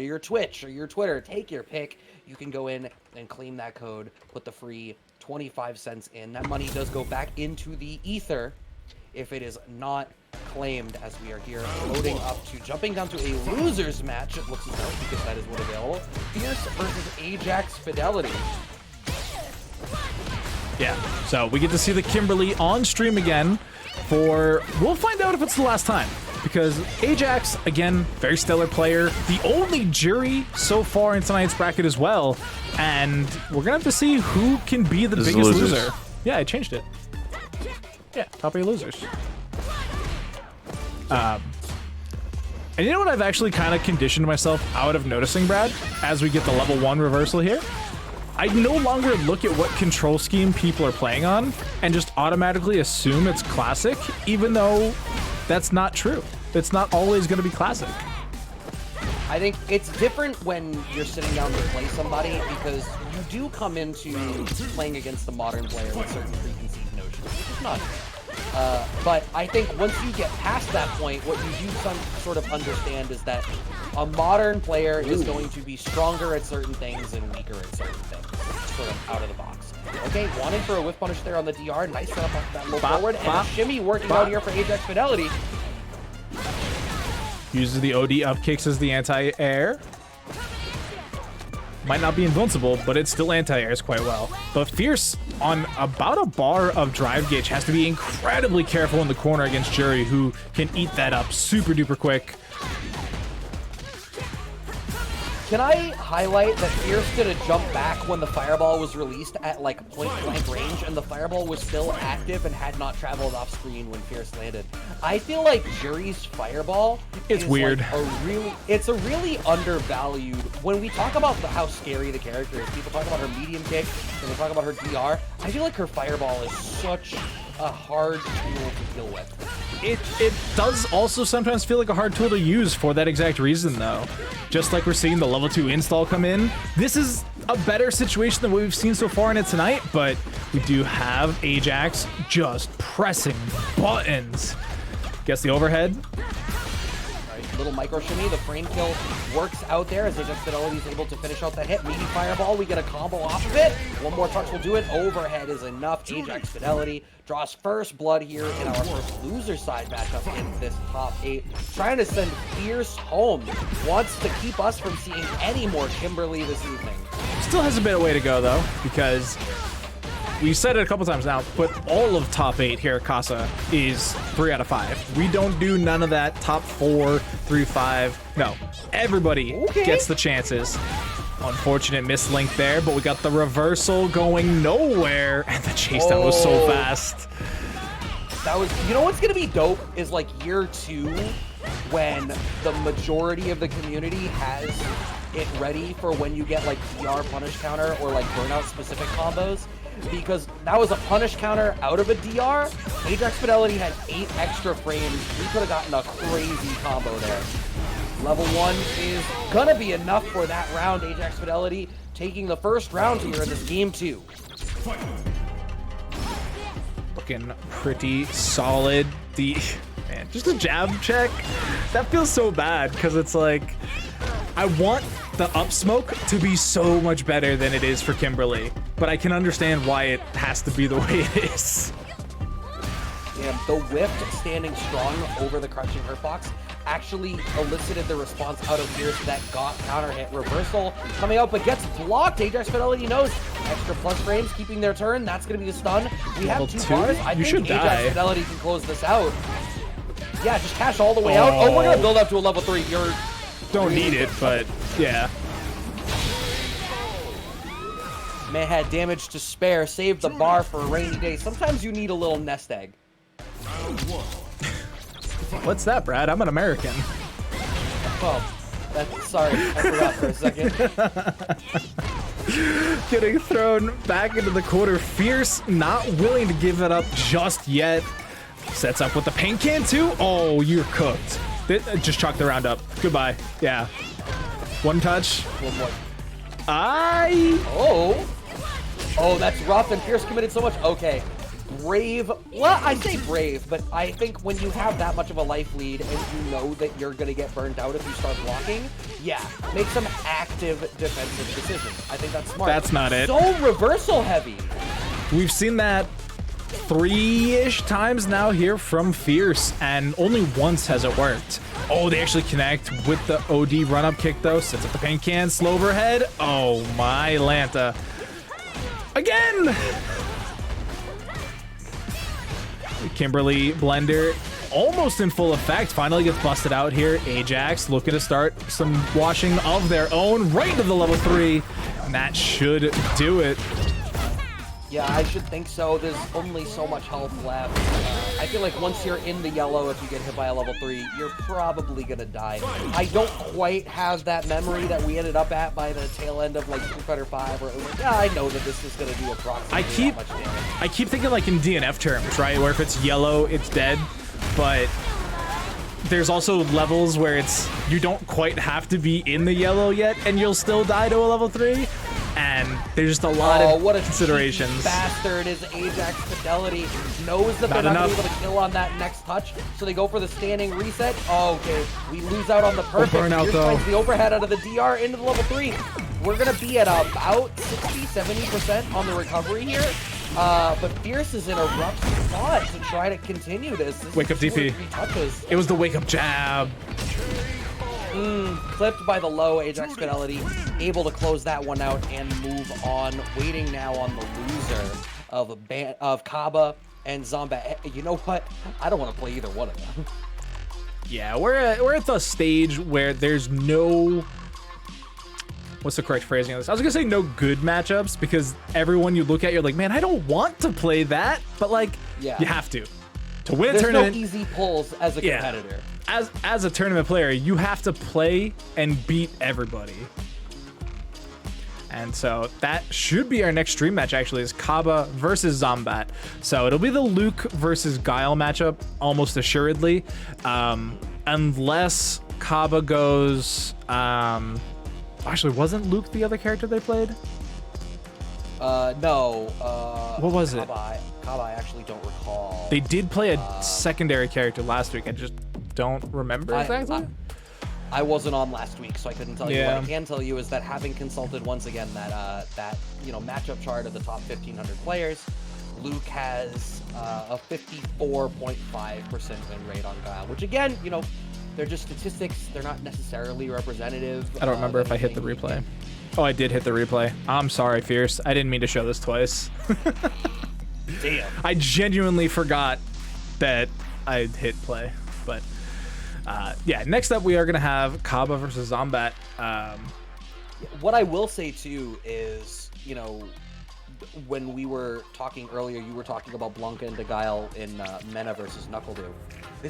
or your Twitch or your Twitter, take your pick. You can go in and claim that code, put the free 25 cents in. That money does go back into the ether if it is not claimed, as we are here loading up to jumping down to a losers match, it looks as though, because that is what available. Fierce versus Ajax Fidelity. Yeah, so we get to see the Kimberly on stream again for, we'll find out if it's the last time, because Ajax, again, very stellar player, the only Juri so far in tonight's bracket as well, and we're gonna have to see who can be the biggest loser. Yeah, I changed it. Yeah, top 8 losers. And you know what I've actually kind of conditioned myself out of noticing, Brad, as we get the level 1 reversal here? I no longer look at what control scheme people are playing on and just automatically assume it's classic, even though that's not true. It's not always going to be classic. I think it's different when you're sitting down to play somebody, because you do come into playing against the modern player with certain preconceived notions, which is not. But I think once you get past that point, what you do sort of understand is that a modern player is going to be stronger at certain things and weaker at certain things, sort of out of the box. Okay, wanting for a whiff punish there on the DR. Nice setup off that low forward, and a shimmy working out here for Ajax Fidelity. Uses the OD up kicks as the anti-air. Might not be invincible, but it still anti-airs quite well. But Fierce, on about a bar of drive gauge, has to be incredibly careful in the corner against Juri, who can eat that up super duper quick. Can I highlight that Fierce did a jump back when the fireball was released at like point blank range, and the fireball was still active and had not traveled off screen when Fierce landed? I feel like Juri's fireball is weird. Like it's a really undervalued. When we talk about how scary the character is, people talk about her medium kick and they talk about her DR. I feel like her fireball is such a hard tool to deal with. It does also sometimes feel like a hard tool to use for that exact reason, though. Just like we're seeing the level 2 install come in, this is a better situation than what we've seen so far in it tonight, but we do have Ajax just pressing buttons. Gets the overhead. Little micro shimmy, the frame kill works out there as Ajax Fidelity is able to finish out that hit. Meaty fireball, we get a combo off of it. One more touch will do it. Overhead is enough. Ajax Fidelity draws first blood here in our first loser side matchup in this top 8. Trying to send Fierce home. Wants to keep us from seeing any more Kimberly this evening. Still has a bit of way to go, though, because we said it a couple times now, but all of top 8 here at Casa is 3 out of 5. We don't do none of that top 4, 3, 5. No, everybody gets the chances. Unfortunate mislink there, but we got the reversal going nowhere, and the chase down was so fast. That was, you know what's gonna be dope is like year 2, when the majority of the community has it ready for when you get like DR punish counter or like burnout specific combos. Because that was a punish counter out of a DR. Ajax Fidelity had 8 extra frames. We could have gotten a crazy combo there. Level 1 is gonna be enough for that round. Ajax Fidelity taking the first round here in this game 2. Looking pretty solid. Man, just a jab check. That feels so bad because it's like, I want the up smoke to be so much better than it is for Kimberly, but I can understand why it has to be the way it is. Damn, the whip standing strong over the crushing hurtbox actually elicited the response out of Fierce that got counter hit. Reversal coming out, but gets blocked. Ajax Fidelity knows. Extra plus frames keeping their turn. That's going to be the stun. We have 2 bars. I think Ajax Fidelity can close this out. Yeah, just cash all the way out. Oh, we're going to build up to a level 3. You're don't need it, but yeah. Man had damage to spare. Save the bar for a rainy day. Sometimes you need a little nest egg. What's that, Brad? I'm an American. Oh, sorry. I forgot for a second. Getting thrown back into the corner. Fierce not willing to give it up just yet. Sets up with the paint can too. Oh, you're cooked. Just chalk the round up. Goodbye. Yeah. One touch. One more. Oh, that's rough, and Fierce committed so much. Okay. brave. Well, I say brave, but I think when you have that much of a life lead and you know that you're going to get burned out if you start blocking, yeah, make some active defensive decisions. I think that's smart. That's not it. So reversal heavy. We've seen that 3-ish times now here from Fierce, and only once has it worked. Oh, they actually connect with the OD run-up kick, though. Sets up the paint can, slow overhead. Oh, my Lanta. Again! Kimberly Blender almost in full effect. Finally gets busted out here. Ajax looking to start some washing of their own right into the level 3. And that should do it. Yeah, I should think so. There's only so much health left. I feel like once you're in the yellow, if you get hit by a level 3, you're probably gonna die. I don't quite have that memory that we ended up at by the tail end of like Street Fighter 5, where it was like, yeah, I know that this is gonna do approximately that much damage. I keep thinking like in DNF terms, right? Where if it's yellow, it's dead. But there's also levels where you don't quite have to be in the yellow yet, and you'll still die to a level 3. And there's just a lot of what a considerations. Bastard is Ajax Fidelity. Knows that they're not going to be able to kill on that next touch, so they go for the standing reset. Oh, okay. We lose out on the perfect. Burnout, though. The overhead out of the DR into the level 3. We're going to be at about 60-70% on the recovery here. But Fierce is in a rough spot to try to continue this. Wake up DP. It was the wake up jab. Clipped by the low. Ajax Fidelity able to close that one out and move on. Waiting now on the loser of Kaba and Zombat. You know what? I don't want to play either one of them. Yeah, we're at the stage where there's no... What's the correct phrasing of this? I was gonna say no good matchups, because everyone you look at, you're like, man, I don't want to play that, but like, yeah, you have to win a tournament. There's no easy pulls as a competitor. As a tournament player, you have to play and beat everybody. And so that should be our next stream match, actually, is Kaba versus Zombat. So it'll be the Luke versus Guile matchup, almost assuredly. Unless Kaba goes... actually, wasn't Luke the other character they played? No. What was it? Kaba, I actually don't recall. They did play a secondary character last week. I just don't remember exactly. I wasn't on last week, so I couldn't tell you. What I can tell you is that having consulted once again that matchup chart of the top 1,500 players, Luke has a 54.5% win rate on Guile, which again, they're just statistics. They're not necessarily representative. I don't remember if I hit the replay. Oh, I did hit the replay. I'm sorry, Fierce. I didn't mean to show this twice. Damn. I genuinely forgot that I hit play, but yeah. Next up, we are gonna have Kaba versus Zombat. What I will say too is, when we were talking earlier, you were talking about Blanca and Guile in Mena versus NuckleDu.